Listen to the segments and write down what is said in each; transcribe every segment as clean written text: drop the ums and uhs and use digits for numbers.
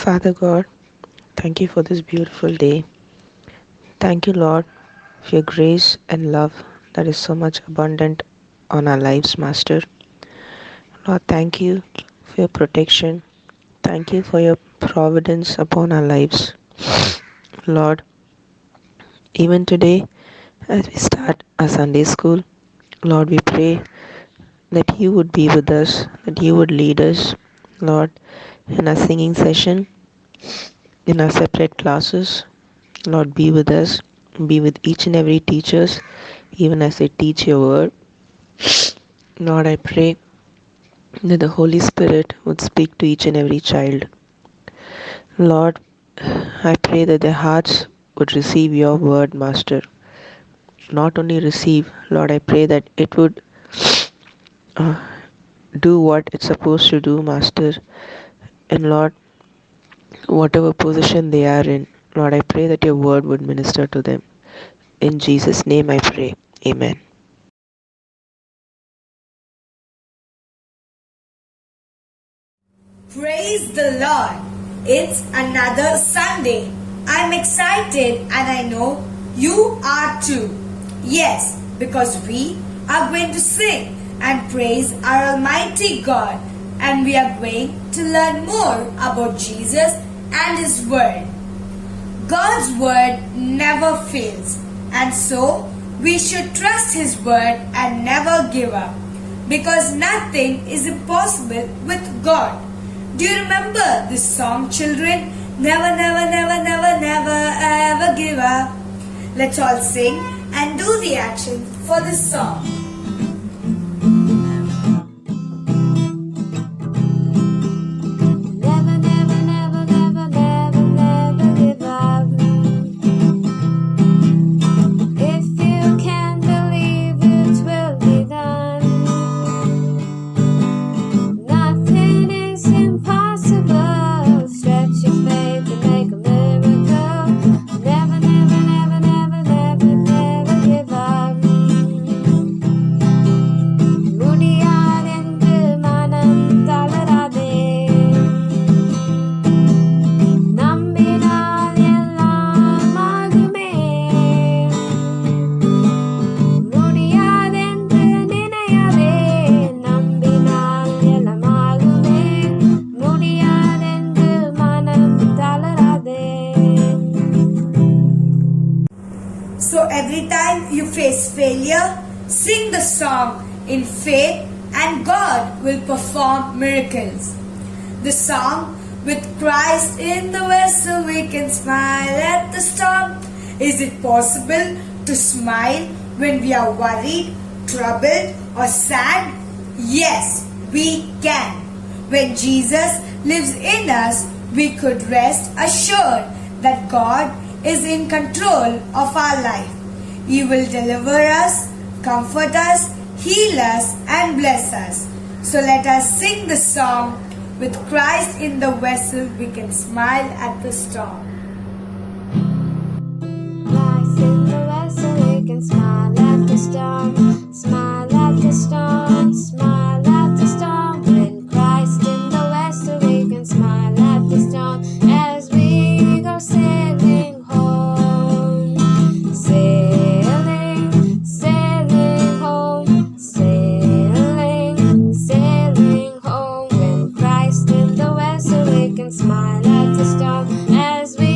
Father God, thank you for this beautiful day. Thank you, Lord, for your grace and love that is so much abundant on our lives, Master. Lord, thank you for your protection. Thank you for your providence upon our lives. Lord, even today, as we start our Sunday school, Lord, we pray that you would be with us, that you would lead us, Lord, in our singing session, in our separate classes. Lord, be with us, be with each and every teachers, even as they teach your word. Lord, I pray that the Holy Spirit would speak to each and every child. Lord, I pray that their hearts would receive your word, Master. Not only receive, Lord, I pray that it would uh, do what it's supposed to do, Master. And Lord, whatever position they are in, Lord, I pray that your word would minister to them. In Jesus' name I pray. Amen. Praise the Lord! It's another Sunday. I'm excited and I know you are too. Yes, because we are going to sing and praise our Almighty God, and we are going to learn more about Jesus and His Word. God's Word never fails, and so we should trust His Word and never give up, because nothing is impossible with God. Do you remember this song, children? Never, never, never, never, never, ever give up. Let's all sing and do the action for this song. Never, never, never, never, never, never give up. If you can believe it will be done. Nothing is impossible. Stretch your faith and make a miracle. Never, never, never, never, never, never give up. முடியாதென்று மனம் தளராதே. நம்பினால் எல்லாம் ஆகுமே. முடியாதென்று நினையாதே. நம்பினால் எல்லாம் ஆகுமே. முடியாதென்று மனம் தளராதே. So every time you face failure, sing the song in faith and God will perform miracles. The song, with Christ in the vessel we can smile at the storm. Is it possible to smile when we are worried, troubled or sad? Yes, we can. When Jesus lives in us, we could rest assured that God is in control of our life. He will deliver us, comfort us, heal us and bless us. So let us sing the song, with Christ in the vessel we can smile at the storm. Christ in the vessel, we can smile at the storm, smile at the storm, smile at the storm. When Christ in the vessel, we can smile at the storm as we go sailing home, sailing, sailing home, sailing, sailing home. When Christ in the vessel, we can smile at the storm as we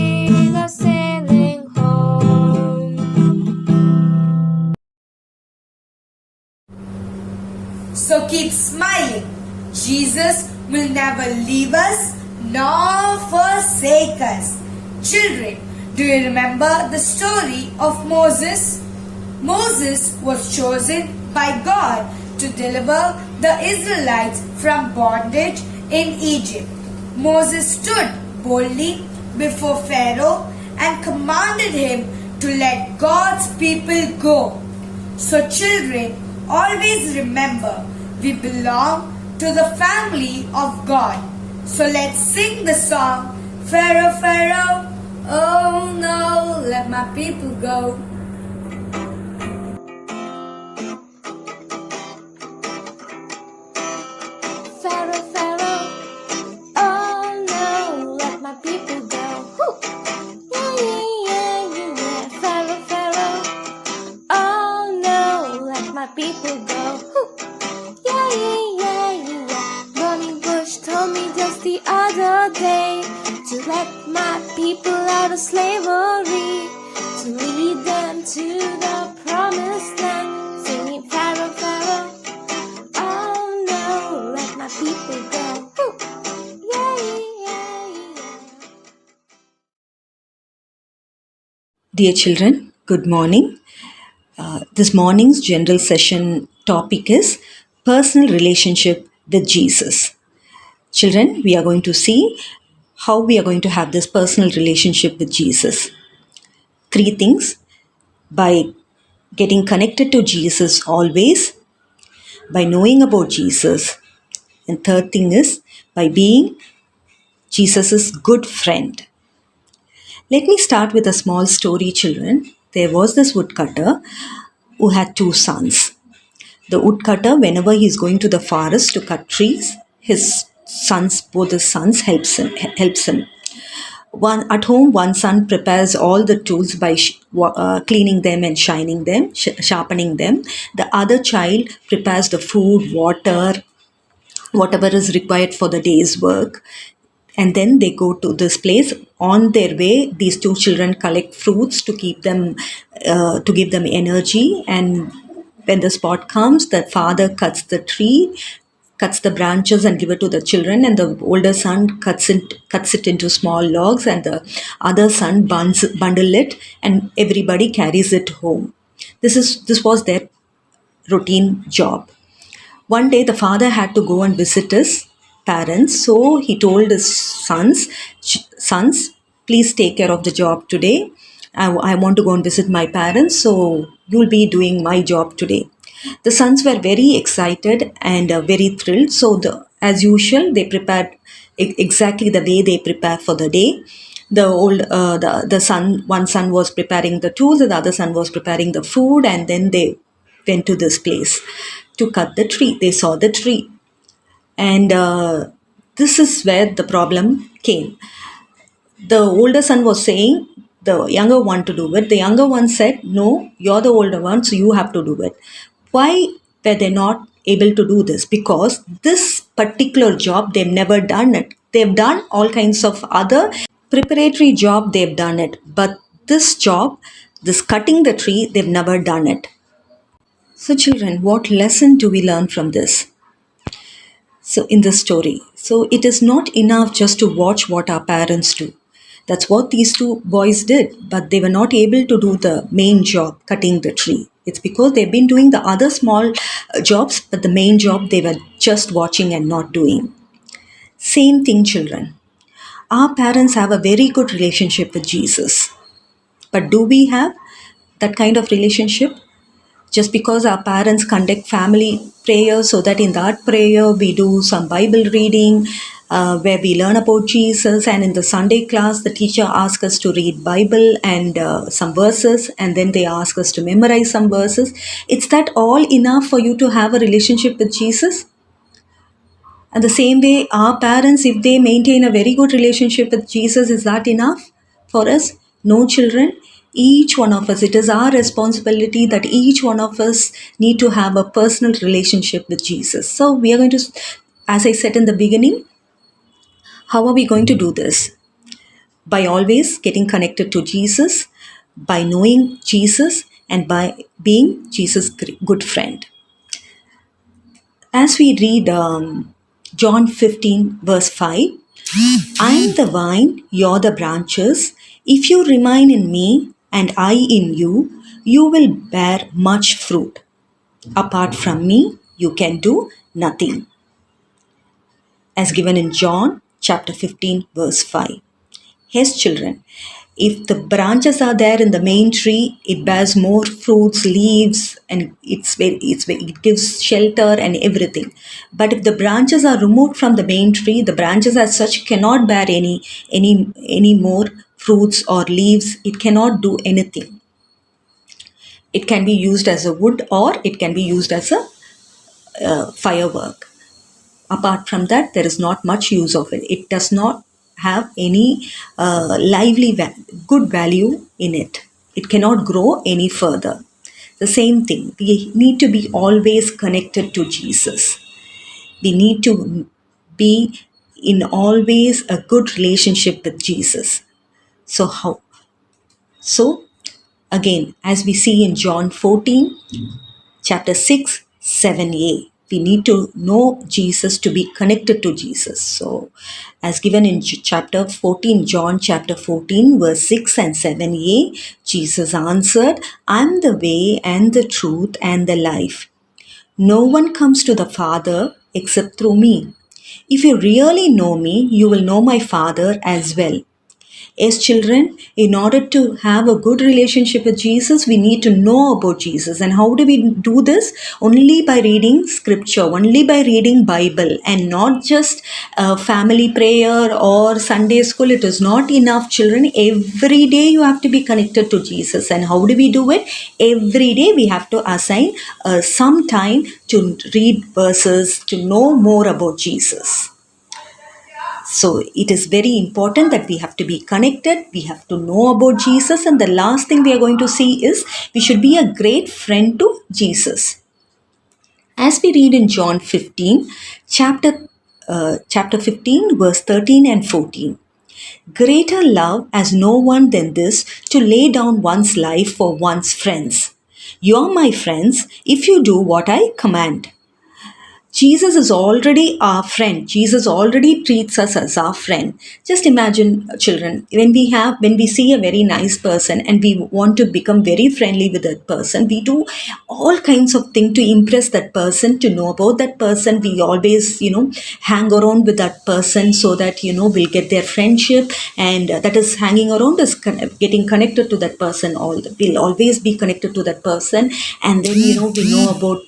go sailing home. So keep smiling. Jesus will never leave us nor forsake us. Children, do you remember the story of Moses? Moses was chosen by God to deliver the Israelites from bondage in Egypt. Moses stood boldly before Pharaoh and commanded him to let God's people go. So children, always remember, we belong to the family of God. So let's sing the song, Pharaoh, Pharaoh, oh no, let my people go. Pharaoh, Pharaoh, oh no, let my day to let my people out of slavery, to lead them to the promised land, singing Pharaoh, Pharaoh, oh no, let my people go. Woo! Yeah, yeah, yeah. Dear children, good morning. This morning's general session topic is personal relationship with Jesus. Children, we are going to see how we are going to have this personal relationship with Jesus. Three things: by getting connected to Jesus always, by knowing about Jesus, and third thing is by being Jesus' good friend. Let me start with a small story, children. There was this woodcutter who had two sons. The woodcutter, whenever he is going to the forest to cut trees, both his sons helps him. One at home, one son prepares all the tools by cleaning them and shining them, sharpening them. The other child prepares the food, water, whatever is required for the day's work, and then they go to this place. On their way, these two children collect fruits to keep them to give them energy. And when the spot comes, the father cuts the tree, cuts the branches and give it to the children, and the older son cuts it into small logs, and the other son bundle it, and everybody carries it home. This was their routine job. One day, the father had to go and visit his parents, so he told his sons, please take care of the job today. I want to go and visit my parents, so you'll be doing my job today. The sons were very excited and very thrilled. So, as usual, they prepared exactly the way they prepare for the day. One son was preparing the tools, the other son was preparing the food, and then they went to this place to cut the tree. They saw the tree, and this is where the problem came. The older son was saying the younger one to do it. The younger one said, no, you're the older one, so you have to do it. Why were they not able to do this? Because this particular job, they've never done it. They've done all kinds of other preparatory job, they've done it. But this job, this cutting the tree, they've never done it. So children, what lesson do we learn from this? So in the story, so it is not enough just to watch what our parents do. That's what these two boys did, but they were not able to do the main job, cutting the tree. It's because they've been doing the other small jobs, but the main job they were just watching and not doing. Same thing, children. Our parents have a very good relationship with Jesus. But do we have that kind of relationship? Just because our parents conduct family prayer, so that in that prayer we do some Bible reading where we learn about Jesus, and in the Sunday class the teacher asks us to read Bible and some verses, and then they ask us to memorize some verses. It's that all enough for you to have a relationship with Jesus? And the same way, our parents, if they maintain a very good relationship with Jesus, is that enough for us? No, children. Each one of us, it is our responsibility that each one of us need to have a personal relationship with Jesus. So we are going to, as I said in the beginning, how are we going to do this? By always getting connected to Jesus, by knowing Jesus, and by being Jesus' good friend. As we read John 15, verse 5, I am the vine, you're the branches. If you remain in me and I in you, you will bear much fruit. Apart from me, you can do nothing. As given in John chapter 15, verse 5. Yes, children, if the branches are there in the main tree, it bears more fruits, leaves, and it gives shelter and everything. But if the branches are removed from the main tree, the branches as such cannot bear any more fruits or leaves. It cannot do anything. It can be used as a wood, or it can be used as a firework. Apart from that, there is not much use of it. It does not have any good value in it. It cannot grow any further. The same thing, we need to be always connected to Jesus. We need to be in always a good relationship with Jesus. So how? So again, as we see in John 14, chapter 6, 7a, we need to know Jesus to be connected to Jesus. So as given in chapter 14, John chapter 14, verse 6 and 7a, Jesus answered, "I'm the way and the truth and the life. No one comes to the Father except through me. If you really know me, you will know my Father as well." As children, in order to have a good relationship with Jesus, we need to know about Jesus. And how do we do this? Only by reading scripture, only by reading Bible, and not just family prayer or Sunday school. It is not enough, children. Every day you have to be connected to Jesus. And how do we do it? Every day we have to assign some time to read verses, to know more about Jesus. So it is very important that we have to be connected, we have to know about Jesus, and the last thing we are going to see is we should be a great friend to Jesus. As we read in John 15, chapter 15, verse 13 and 14. Greater love has no one than this, to lay down one's life for one's friends. You are my friends if you do what I command. Jesus is already our friend. Jesus already treats us as our friend. Just imagine, children, when we see a very nice person and we want to become very friendly with that person, we do all kinds of things to impress that person, to know about that person. We always, hang around with that person so that, we'll get their friendship, and that is hanging around is getting connected to that person. We'll always be connected to that person, and then, we know about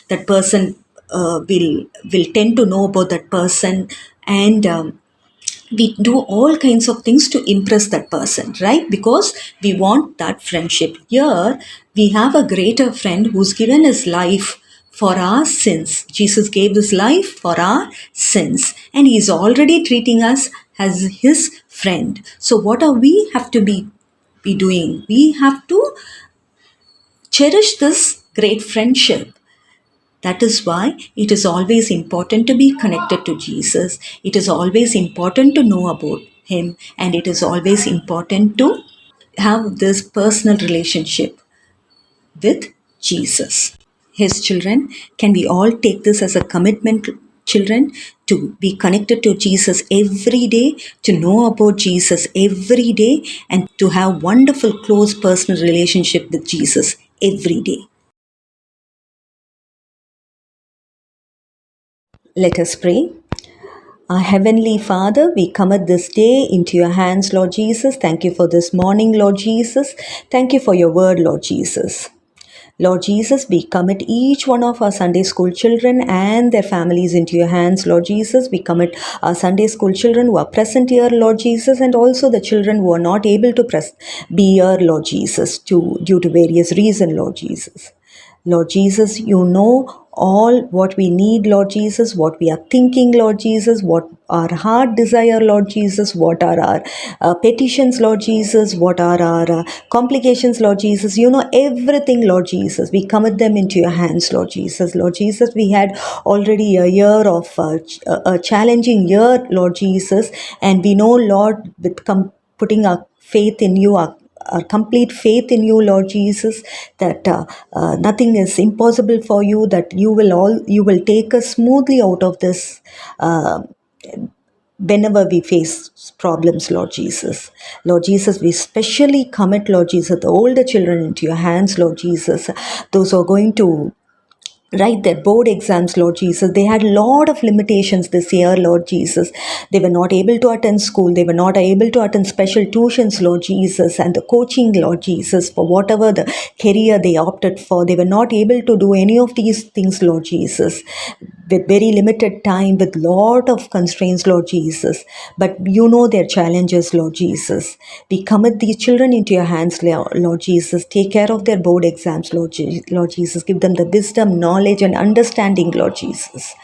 that person, will tend to know about that person, and we do all kinds of things to impress that person, right? Because we want that friendship. Here we have a greater friend who's given his life for our sins. Jesus gave his life for our sins, and he's already treating us as his friend. So what are we have to be doing? We have to cherish this great friendship. That is why it is always important to be connected to Jesus. It is always important to know about Him, and it is always important to have this personal relationship with Jesus. His children, can we all take this as a commitment, children, to be connected to Jesus every day, to know about Jesus every day, and to have wonderful, close personal relationship with Jesus every day. Let us pray. Our Heavenly Father, we commit this day into your hands, Lord Jesus. Thank you for this morning, Lord Jesus. Thank you for your word, Lord Jesus. Lord Jesus, we commit each one of our Sunday school children and their families into your hands, Lord Jesus. We commit our Sunday school children who are present here, Lord Jesus, and also the children who are not able to be here, Lord Jesus, due to various reasons, Lord Jesus. Lord Jesus, you know all what we need, Lord Jesus, what we are thinking, Lord Jesus, what our heart desire, Lord Jesus, what are our petitions, Lord Jesus, what are our complications, Lord Jesus. You know everything, Lord Jesus. We commit them into your hands, Lord Jesus. Lord Jesus, we had already a year of a challenging year, Lord Jesus, and we know, Lord, with putting our faith in you, our complete faith in you, Lord Jesus, that nothing is impossible for you, that you will take us smoothly out of this whenever we face problems, Lord Jesus. Lord Jesus, we specially commit, Lord Jesus, the older children into your hands, Lord Jesus, those who are going to write their board exams, Lord Jesus. They had a lot of limitations this year, Lord Jesus. They were not able to attend school. They were not able to attend special tuitions, Lord Jesus, and the coaching, Lord Jesus, for whatever the career they opted for. They were not able to do any of these things, Lord Jesus, with very limited time, with lot of constraints, Lord Jesus. But you know their challenges, Lord Jesus. We commit these children into your hands, Lord Jesus. Take care of their board exams, Lord Jesus. Give them the wisdom, knowledge, and understanding, Lord Jesus.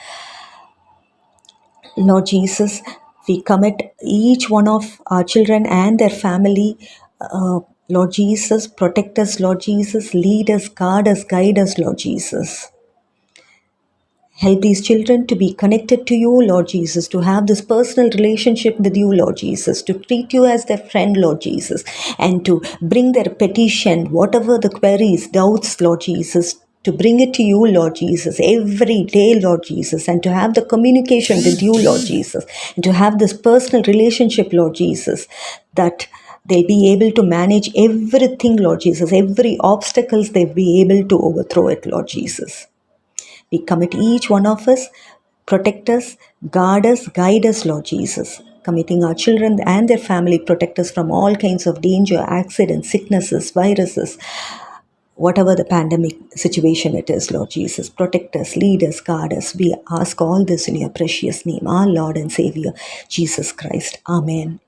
Lord Jesus, we commit each one of our children and their family. Lord Jesus, protect us, Lord Jesus. Lead us, guard us, guide us, Lord Jesus. Help these children to be connected to you, Lord Jesus, to have this personal relationship with you, Lord Jesus, to treat you as their friend, Lord Jesus, and to bring their petition, whatever the queries, doubts, Lord Jesus, to bring it to you, Lord Jesus, every day, Lord Jesus, and to have the communication with you, Lord Jesus, and to have this personal relationship, Lord Jesus, that they'll be able to manage everything, Lord Jesus, every obstacles they'll be able to overthrow it, Lord Jesus. We commit each one of us, protect us, guide us, Lord Jesus. Committing our children and their family, protect us from all kinds of danger, accidents, sicknesses, viruses, whatever the pandemic situation it is, Lord Jesus. Protect us, lead us, guard us. We ask all this in your precious name, our Lord and Savior, Jesus Christ. Amen.